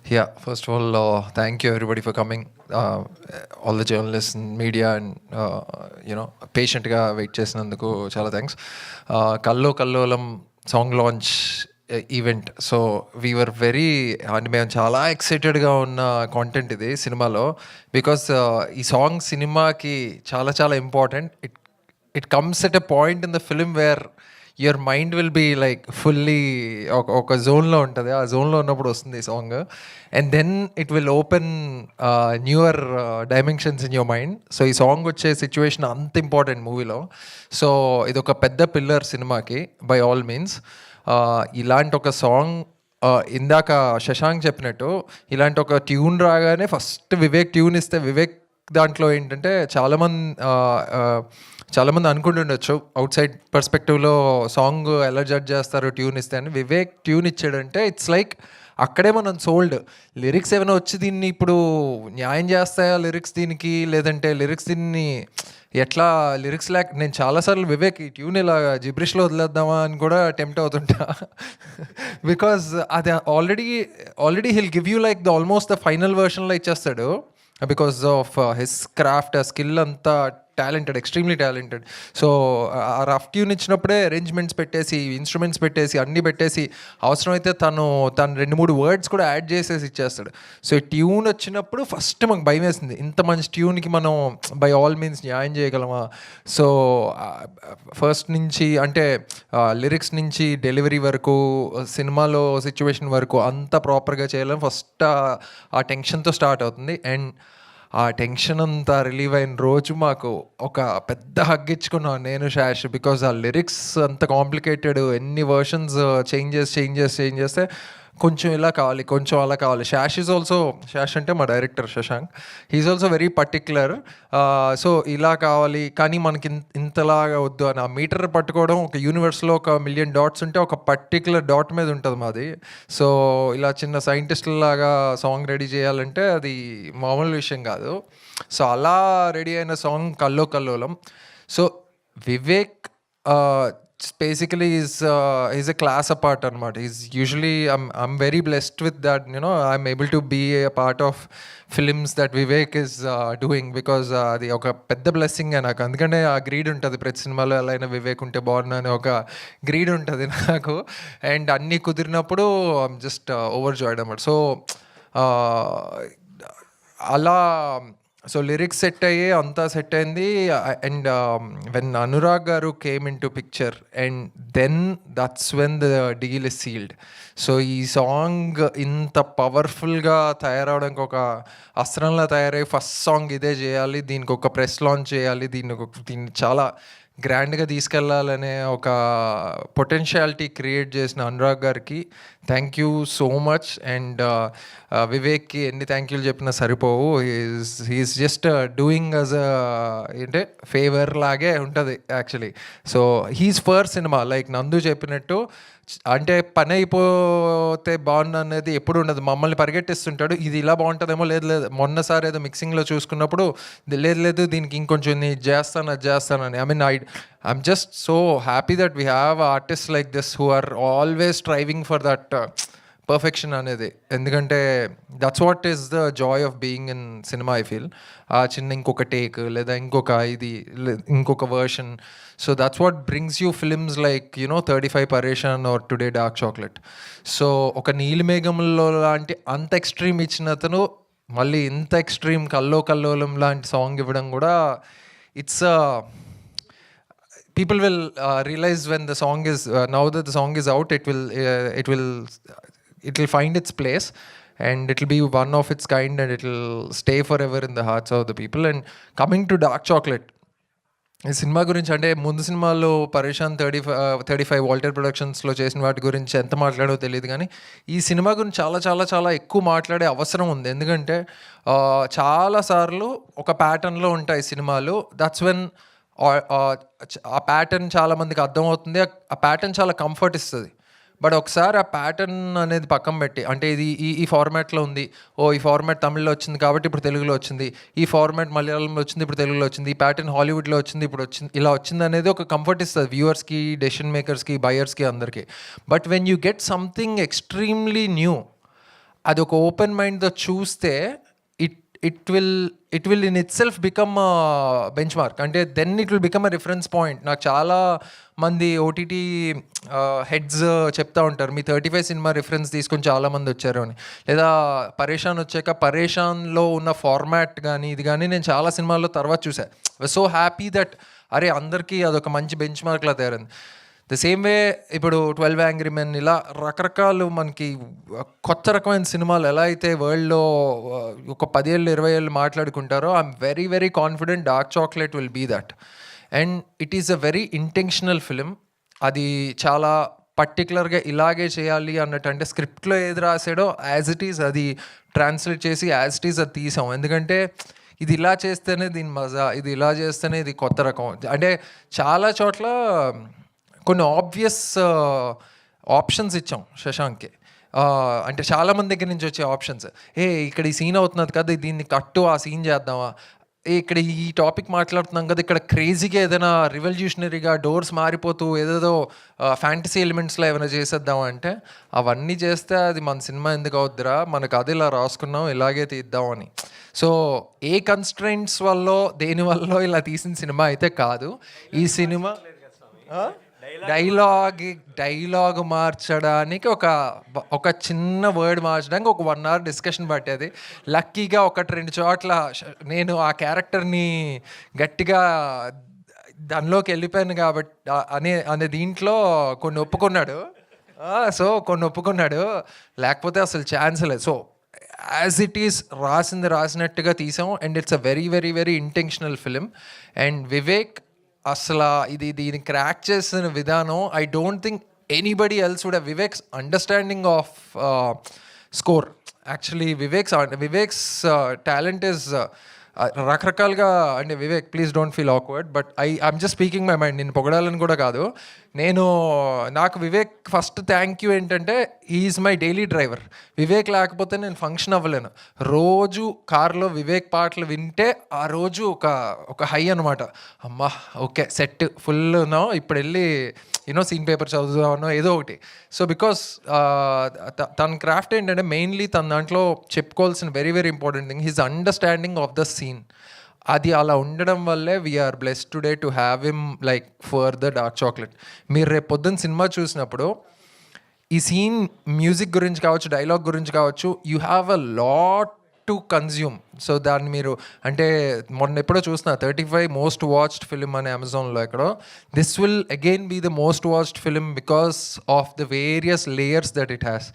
Yeah, first of all, thank you everybody for coming. All the journalists and media and patientగా wait చేసినందుకు చాలా thanks. కల్లో కల్లోలం song launch event. So we are very అంటే మేము చాలా ఎక్సైటెడ్గా ఉన్న కాంటెంట్ ఇది సినిమాలో. బికాస్ ఈ సాంగ్ సినిమాకి చాలా చాలా important. It comes at a point in the film where your mind will be like fully ఒక జోన్లో ఉంటుంది. ఆ జోన్లో ఉన్నప్పుడు వస్తుంది ఈ song. And then it will open newer dimensions in your mind. So ఈ సాంగ్ వచ్చే సిచ్యువేషన్ అంత ఇంపార్టెంట్ మూవీలో. సో ఇది ఒక పెద్ద పిల్లర్ సినిమాకి బై ఆల్ మీన్స్. ఇలాంటి ఒక సాంగ్ ఇందాక శశాంక్ చెప్పినట్టు ఇలాంటి ఒక ట్యూన్ రాగానే ఫస్ట్ వివేక్ ట్యూన్ ఇస్తే వివేక్ దాంట్లో ఏంటంటే చాలామంది అనుకుంటుండొచ్చు అవుట్ సైడ్ పర్స్పెక్టివ్లో సాంగ్ ఎలా జడ్జ్ చేస్తారు ట్యూన్ ఇస్తే అని. వివేక్ ట్యూన్ ఇచ్చాడంటే ఇట్స్ లైక్ అక్కడే మనం సోల్డ్. లిరిక్స్ ఏమైనా వచ్చి దీన్ని ఇప్పుడు న్యాయం చేస్తాయా లిరిక్స్ దీనికి, లేదంటే లిరిక్స్ దీన్ని ఎట్లా లిరిక్స్ నేను చాలాసార్లు వివేక్ ఈ ట్యూన్ ఇలా జిబ్రిష్లో వదిలేద్దామా అని కూడా టెంప్ట్ అవుతుంటా. బికాజ్ అది already he'll give you like almost the final వర్షన్లో ఇచ్చేస్తాడు. బికాస్ ఆఫ్ హిస్ క్రాఫ్ట్, ఆ స్కిల్ అంతా టాలెంటెడ్, ఎక్స్ట్రీమ్లీ టాలెంటెడ్. సో ఆ రఫ్ ట్యూన్ ఇచ్చినప్పుడే అరేంజ్మెంట్స్ పెట్టేసి, ఇన్స్ట్రుమెంట్స్ పెట్టేసి, అన్నీ పెట్టేసి, అవసరమైతే తను 2-3 వర్డ్స్ కూడా యాడ్ చేసేసి ఇచ్చేస్తాడు. సో ఈ ట్యూన్ వచ్చినప్పుడు ఫస్ట్ మాకు భయం వేసింది, ఇంత మంచి ట్యూన్కి మనం బై ఆల్ మీన్స్ న్యాయం చేయగలమా. సో ఫస్ట్ నుంచి అంటే లిరిక్స్ నుంచి డెలివరీ వరకు, సినిమాలో సిచ్యువేషన్ వరకు అంతా ప్రాపర్గా చేయాలని ఫస్ట్ ఆ టెన్షన్తో స్టార్ట్ అవుతుంది. అండ్ ఆ టెన్షన్ అంతా రిలీవ్ అయిన రోజు మాకు ఒక పెద్ద హగ్ ఇచ్చుకున్నాను నేను, శాష్. బికాజ్ ఆ లిరిక్స్ అంత కాంప్లికేటెడ్, ఎన్ని వర్షన్స్ చేంజ్ చేస్తే కొంచెం ఇలా కావాలి, కొంచెం అలా కావాలి. శాష్ అంటే మా director Shashank, he is also very particular. So ఇలా కావాలి కానీ మనకి ఇంతలాగా వద్దు అని. ఆ మీటర్ పట్టుకోవడం, ఒక యూనివర్స్లో 1,000,000 డాట్స్ ఉంటే ఒక పర్టిక్యులర్ డాట్ మీద ఉంటుంది మాది. సో ఇలా చిన్న సైంటిస్టులాగా సాంగ్ రెడీ చేయాలంటే అది మామూలు విషయం కాదు. సో అలా రెడీ అయిన సాంగ్ కల్లో కల్లోలం. So Vivek basically is a class apart anamata. He's usually I'm very blessed with that, I'm able to be a part of films that Vivek is doing, because అది ఒక పెద్ద బ్లెస్సింగ్ నాకు. అందుకనే ఆ గ్రీడ్ ఉంటుంది ప్రతి సినిమాలో, ఎలా అయినా వివేక్ ఉంటే బాగున్నా అని ఒక గ్రీడ్ ఉంటుంది నాకు. అండ్ అన్నీ కుదిరినప్పుడు ఐమ్ జస్ట్ ఓవర్ జాయిడ్ అన్నమాట. సో అలా సో లిరిక్స్ సెట్ అయ్యి అంతా సెట్ అయింది. అండ్ వెన్ అనురాగ్ గారు came in to picture, and then that's when the deal is sealed. So ఈ సాంగ్ ఇంత పవర్ఫుల్గా తయారవడానికి, ఒక అస్త్రంలా తయారై ఫస్ట్ సాంగ్ ఇదే చేయాలి, దీనికి ఒక ప్రెస్ లాంచ్ చేయాలి, దీన్ని చాలా గ్రాండ్గా తీసుకెళ్లాలనే ఒక పొటెన్షియాలిటీ క్రియేట్ చేసిన అనురాగ్ గారికి thank you so much. And వివేక్కి ఎన్ని థ్యాంక్ యూలు చెప్పినా సరిపోవు. హీఈస్ జస్ట్ డూయింగ్ యాజ్ అంటే ఫేవర్ లాగే ఉంటుంది actually. So his first cinema, like Nandu చెప్పినట్టు, అంటే పని అయిపోతే బాగుంది అనేది ఎప్పుడు ఉండదు. మమ్మల్ని పరిగెట్టిస్తుంటాడు, ఇది ఇలా బాగుంటుందేమో, లేదు మొన్నసారి ఏదో మిక్సింగ్లో చూసుకున్నప్పుడు లేదు దీనికి ఇంకొంచెం ఇది చేస్తానని. I'm just so happy that we have artists like this who are always striving for that perfection అనేది. ఎందుకంటే that's what is the joy of being in cinema I feel. ఆ చిన్న ఇంకొక టేక్, లేదా ఇంకొక version. So that's what brings you films like 35 Pareshan or today Dark Chocolate. So ఒక నీలిమేఘంలో లాంటి అంత ఎక్స్ట్రీమ్ ఇచ్చిన అతను మళ్ళీ ఇంత ఎక్స్ట్రీమ్ కల్లో కల్లోలం లాంటి సాంగ్ ఇవ్వడం కూడా, it's people will realize when the song is now that the song is out, it will find its place, and it will be one of its kind, and it will stay forever in the hearts of the people. And coming to Dark Chocolate, ఈ cinema గురించి అంటే ముందు సినిమాలో పరేషాన్ 35 Walter ప్రొడక్షన్స్లో చేసిన వాటి గురించి ఎంత మాట్లాడో తెలియదు, కానీ ఈ సినిమా గురించి చాలా చాలా చాలా ఎక్కువ మాట్లాడే అవసరం ఉంది. ఎందుకంటే చాలాసార్లు ఒక ప్యాటర్న్లో ఉంటాయి సినిమాలు. దట్స్ వెన్ ఆ ప్యాటర్న్ చాలామందికి అర్థమవుతుంది, ఆ ప్యాటర్న్ చాలా కంఫర్ట్ ఇస్తుంది. బట్ ఒకసారి ఆ ప్యాటర్న్ అనేది పక్కన పెట్టి, అంటే ఇది ఈ ఫార్మాట్లో ఉంది, ఈ ఫార్మాట్ తమిళ్లో వచ్చింది కాబట్టి ఇప్పుడు తెలుగులో వచ్చింది, ఈ ఫార్మాట్ మలయాళంలో వచ్చింది ఇప్పుడు తెలుగులో వచ్చింది, ఈ ప్యాటర్న్ హాలీవుడ్లో వచ్చింది ఇప్పుడు వచ్చింది, ఇలా వచ్చింది అనేది ఒక కంఫర్ట్ ఇస్తుంది వ్యూవర్స్కి, డెసిషన్ మేకర్స్కి, బయర్స్కి, అందరికీ. But when you get something extremely new, అది ఒక ఓపెన్ మైండ్తో చూస్తే it it will in itself become benchmark. అంటే then it will become a reference point. నాకు చాలా మంది ఓటీటీ హెడ్స్ చెప్తా ఉంటారు, మీ 35 సినిమా రిఫరెన్స్ తీసుకొని చాలామంది వచ్చారు అని. లేదా పరేషాన్ వచ్చాక పరేషాన్లో ఉన్న ఫార్మాట్ కానీ ఇది కానీ నేను చాలా సినిమాల్లో తర్వాత చూసాను. సో హ్యాపీ దట్ అరే అందరికీ అదొక మంచి బెంచ్ మార్క్లా తయారైంది. ద సేమ్ వే ఇప్పుడు 12 యాంగ్రీ మెన్, ఇలా రకరకాలు మనకి కొత్త రకమైన సినిమాలు ఎలా అయితే వరల్డ్లో ఒక 10 ఏళ్ళు 20 ఏళ్ళు మాట్లాడుకుంటారో, I'm very very confident Dark Chocolate will be that. And it is a very intentional film. అది చాలా పర్టికులర్గా ఇలాగే చేయాలి అన్నట్టు, అంటే స్క్రిప్ట్లో ఏది రాసాడో యాజ్ ఇట్ ఈస్ అది ట్రాన్స్లేట్ చేసి యాజ్ ఇట్ ఈస్ అది తీసాం. ఎందుకంటే ఇది ఇలా చేస్తేనే దీని మజా, ఇది ఇలా చేస్తేనే ఇది కొత్త రకం. అంటే చాలా చోట్ల కొన్ని ఆబ్వియస్ ఆప్షన్స్ ఇచ్చాం శశాంక్కి. అంటే చాలామంది దగ్గర నుంచి వచ్చే ఆప్షన్స్, ఇక్కడ ఈ సీన్ అవుతున్నది కదా, దీన్ని కట్టు ఆ సీన్ చేద్దామా, ఇక్కడ ఈ టాపిక్ మాట్లాడుతున్నాం కదా, ఇక్కడ క్రేజీగా ఏదైనా రివల్యూషనరీగా డోర్స్ మారిపోతూ ఏదేదో ఫ్యాంటసీ ఎలిమెంట్స్లో ఏమైనా చేసేద్దామా అంటే, అవన్నీ చేస్తే అది మన సినిమా ఎందుకు అవుద్దిరా, మనకు అది ఇలా రాసుకున్నాం ఇలాగే తీద్దామని. సో ఏ కన్స్ట్రెంట్స్ వల్ల దేనివల్ల ఇలా తీసిన సినిమా అయితే కాదు ఈ సినిమా. డైలాగ్ మార్చడానికి ఒక చిన్న వర్డ్ మార్చడానికి ఒక 1 hour డిస్కషన్ పట్టేది. లక్కీగా 1-2 చోట్ల నేను ఆ క్యారెక్టర్ని గట్టిగా దానిలోకి వెళ్ళిపోయాను కాబట్టి అనే దీంట్లో కొన్ని ఒప్పుకున్నాడు. కొన్ని ఒప్పుకున్నాడు, లేకపోతే అసలు ఛాన్స్ లేదు. సో యాజ్ ఇట్ ఈస్ రాసినట్టుగా తీసాం. And it's a very very very intentional film. And Vivek అసలు దీన్ని క్రాక్ చేసిన విధానం, I don't think anybody else would have. Vivek's understanding of score, actually Vivek's talent is రకరకాలుగా. అంటే Vivek please don't feel awkward, but I'm just speaking my mind. నేను పొగడాలని కూడా కాదు. నాకు వివేక్ ఫస్ట్ థ్యాంక్ యూ ఏంటంటే is my daily driver. Vivek లేకపోతే నేను ఫంక్షన్ అవ్వలేను. రోజు కార్లో వివేక్ పాటలు వింటే ఆ రోజు ఒక హై అనమాట. అమ్మా ఓకే సెట్ ఫుల్ ఉన్నాం, ఇప్పుడు వెళ్ళి సీన్ పేపర్ చదువుదామనో ఏదో ఒకటి. సో బికాస్ తన క్రాఫ్ట్ ఏంటంటే మెయిన్లీ తన దాంట్లో చెప్పుకోవాల్సిన very very important thing his understanding of the scene. అది అలా ఉండడం వల్లే we are blessed today to have him like for the dark chocolate. మీరు రేపు పొద్దున్న సినిమా చూసినప్పుడు ఈ సీన్ మ్యూజిక్ గురించి కావచ్చు, డైలాగ్ గురించి కావచ్చు, you have a lot to consume. So దాన్ని మీరు అంటే మొన్న ఎప్పుడో చూసిన 35 మోస్ట్ వాచ్డ్ ఫిలిం అని అమెజాన్లో ఎక్కడో, this will again be the most watched film because of the various layers that it has.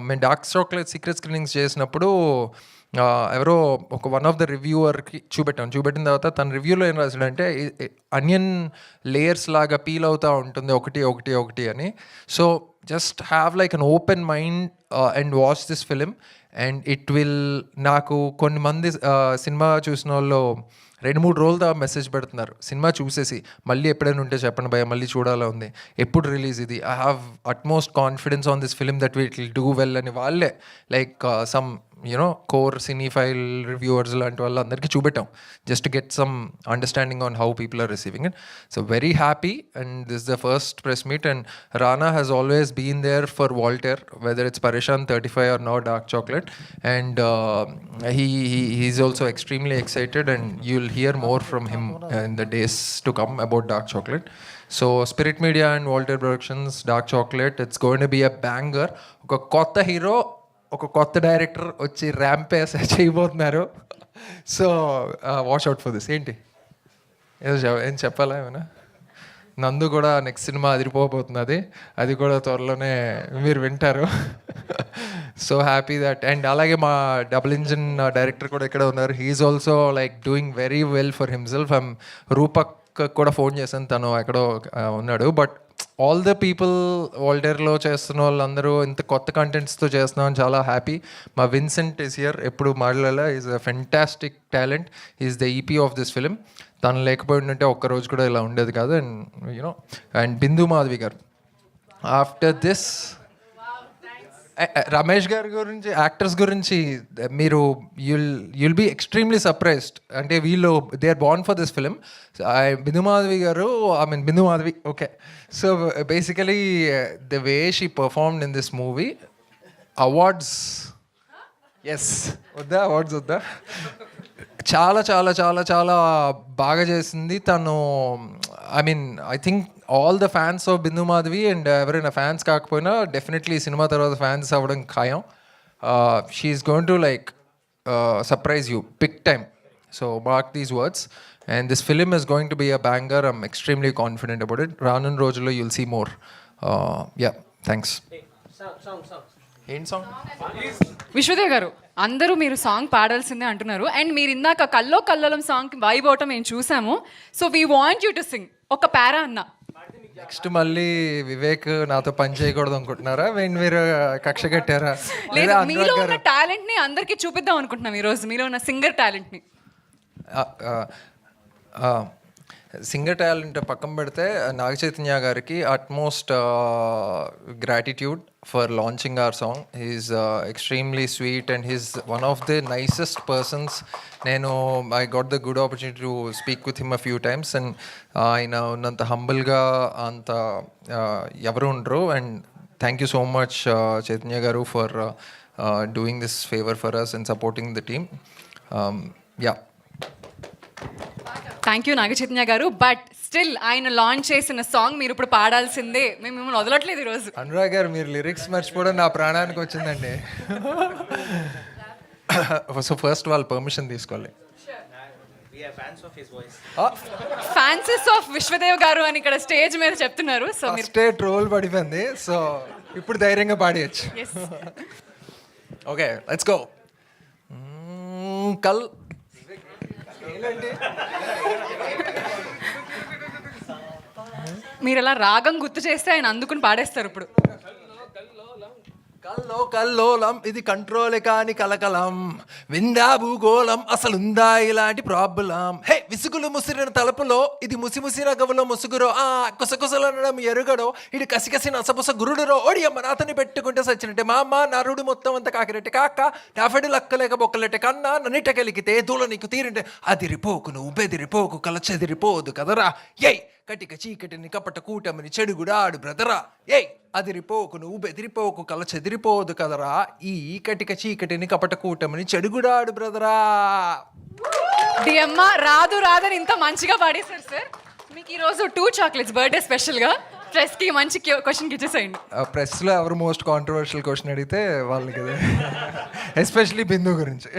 మేము డార్క్ చాక్లెట్ సీక్రెట్ స్క్రీనింగ్స్ చేసినప్పుడు ఎవరో వన్ ఆఫ్ ద రివ్యూవర్కి చూపెట్టిన తర్వాత తన రివ్యూలో ఏం రాశాడంటే అనియన్ లేయర్స్ లాగా పీల్ అవుతూ ఉంటుంది ఒకటి అని. So just have like an open mind and watch this film. And it will, నాకు కొన్ని మంది సినిమా చూసిన వాళ్ళు 2-3 రోజులతో మెసేజ్ పెడుతున్నారు సినిమా చూసేసి, మళ్ళీ ఎప్పుడైనా ఉంటే చెప్పండి భయ్యా, మళ్ళీ చూడాలా ఉంది, ఎప్పుడు రిలీజ్ ఇది, I have utmost confidence on this film that it will do well అని వాళ్ళే like some core cinephile reviewers లాంటి వాళ్ళందరికీ చూపెట్టాం just get some understanding on how people are receiving it. So very happy and this the first press meet. And Rana has always been there for Walter, whether it's Pareshan 35 or now Dark Chocolate. And he is also extremely excited and you'll hear more from him in the days to come about dark chocolate. So Spirit Media and Walter Productions, Dark Chocolate, it's going to be a banger. ఒక కొత్త hero, ఒక కొత్త director వచ్చి ramp చేయబోతున్నారు. So watch out for this. ఏంటి ఏం చెప్పాలా ఏమైనా? నందు కూడా నెక్స్ట్ సినిమా అదిరిపోబోతున్నది, అది కూడా త్వరలోనే మీరు వింటారు. So happy that. అండ్ అలాగే మా డబుల్ ఇంజిన్ డైరెక్టర్ కూడా ఇక్కడ ఉన్నారు. He's also like doing very well for himself. Rupak కూడా ఫోన్ చేశాను, తను ఎక్కడో ఉన్నాడు. బట్ ఆల్ ద పీపుల్ వాల్టర్లో చేస్తున్న వాళ్ళందరూ ఇంత కొత్త కంటెంట్స్తో చేస్తున్నాం, చాలా హ్యాపీ. మా విన్సెంట్ ఈస్ హియర్, ఎప్పుడు మాట్లాడాలా, is a fantastic talent. Is the EP of this film. తను లేకపోయిందంటే ఒక్కరోజు కూడా ఇలా ఉండేది కాదు. అండ్ అండ్ బిందు మాధవి గారు ఆఫ్టర్ దిస్. రమేష్ గారి గురించి, యాక్టర్స్ గురించి మీరు యుల్ బీ ఎక్స్ట్రీమ్లీ సర్ప్రైజ్డ్. అంటే వీళ్ళు they are born for this film. Bindu Madhavi గారు, Bindu Madhavi, okay. So basically the way she performed in this movie, awards ఎస్ వద్దా అవార్డ్స్ వద్దా చాలా చాలా చాలా చాలా బాగా చేసింది తను. I mean I think all the fans of Bindu Madhavi and ఎవరైనా ఫ్యాన్స్ కాకపోయినా డెఫినెట్లీ సినిమా తర్వాత ఫ్యాన్స్ అవ్వడం ఖాయం. She is going to like surprise you big time. So mark these words and this film is going to be a banger. I'm extremely confident about it. రానున్న రోజుల్లో you'll see more. Yeah thanks. ఏం song? Vishwadev garu, అందరూ మీరు song పాడాల్సిందే అంటున్నారు. And మీరు ఇందాక కల్లో కల్లోలం సాంగ్ వైబ్ అవటం మేము చూసాము. So we want you to sing ఒక పారా అన్న. నెక్స్ట్ మళ్ళీ వివేక్ నాతో పని చేయకూడదు అనుకుంటున్నారా? మీరు కక్ష కట్టారా? లేదు, మీలో ఉన్న టాలెంట్ ని అందరికీ చూపిద్దాం అనుకుంటున్నాం ఈరోజు, మీలో ఉన్న సింగర్ టాలెంట్ ని. సింగర్ టాలెంట్ పక్కన పెడితే నాగ చైతన్య గారికి utmost gratitude for launching our song. He is extremely sweet and he's one of the nicest persons. నేను I got the good opportunity to speak with him a few times and ఆయన ఉన్నంత హంబుల్గా అంత ఎవరు ఉండరు. And thank you so much Chaitanya గారు for doing this favour for us and supporting the team. Yeah, thank you Naga Chaitanya గారు. But still ఆయన launch చేసిన సాంగ్ మీరు ఇప్పుడు పాడాల్సిందే. మేము మిమ్మల్ని వదలట్లేదు ఈరోజు. అనురాగ్ గారు, మీరు లిరిక్స్ మర్చిపోవడం నా ప్రాణానికి వచ్చిందండి. సో ఫస్ట్ వాళ్ళు పర్మిషన్ తీసుకోవాలి. ఫ్యాన్సెస్ ఆఫ్ విశ్వదేవ్ గారు అని ఇక్కడ స్టేజ్ మీద చెప్తున్నారు. సో మీరు స్టేట్ రోల్ పడిపోయింది. సో ఇప్పుడు ధైర్యంగా పాడేయచ్చు. Okay, let's go. కల్ మీరు అలా రాగం గుర్తు చేస్తే ఆయన అందుకుని పాడేస్తారు ఇప్పుడు. కల్లో కల్లోలం ఇది కంట్రోల్ కాని కలకలం, విందా భూగోళం అసలుందా ఇలాంటి ప్రాబ్లం. హే విసుగులు ముసిరిన తలుపులో ఇది ముసిముసి రగవులో ముసుగురో, కుసకుసలనడం ఎరుగడో, ఇది కసికసి నసపుస గురుడురో, ఓడియమ్మ నాతని పెట్టుకుంటే సచ్చినట్టే మా అమ్మ నరుడు మొత్తం అంత కాకిరెట్టే కాక నాఫెడు లక్కలేక బొక్కలెట్టే కన్నా నన్నిట కలిగితే దూల నీకు తీరింటే అదిరిపోకు నువ్వు బెదిరిపోకు కల చెదిరిపోదు కదరా. ఏయ్ కటిక చీకటిని కపట కూటమిని చెడుగుడాడు బ్రదరా. ఏయ్ అదిరిపోకు నువ్వు బెదిరిపోకు కల చెదిరిపోదు కదరా. ఈ కటిక చీకటిని కపట కూటమిని చెడుగుడాడు బ్రదరా. డియమ్మ రాదు రాదని ఇంత మంచిగా పాడేశారు సార్. మీకు ఈరోజు 2 చాక్లెట్స్ బర్త్డే స్పెషల్గా. ప్రెస్కి మంచి క్వశ్చన్కి ఇచ్చేసేయండి. ప్రెస్లో ఎవరు మోస్ట్ కాంట్రవర్షియల్ క్వశ్చన్ అడిగితే వాళ్ళకి, ఎస్పెషలీ బిందు గురించి.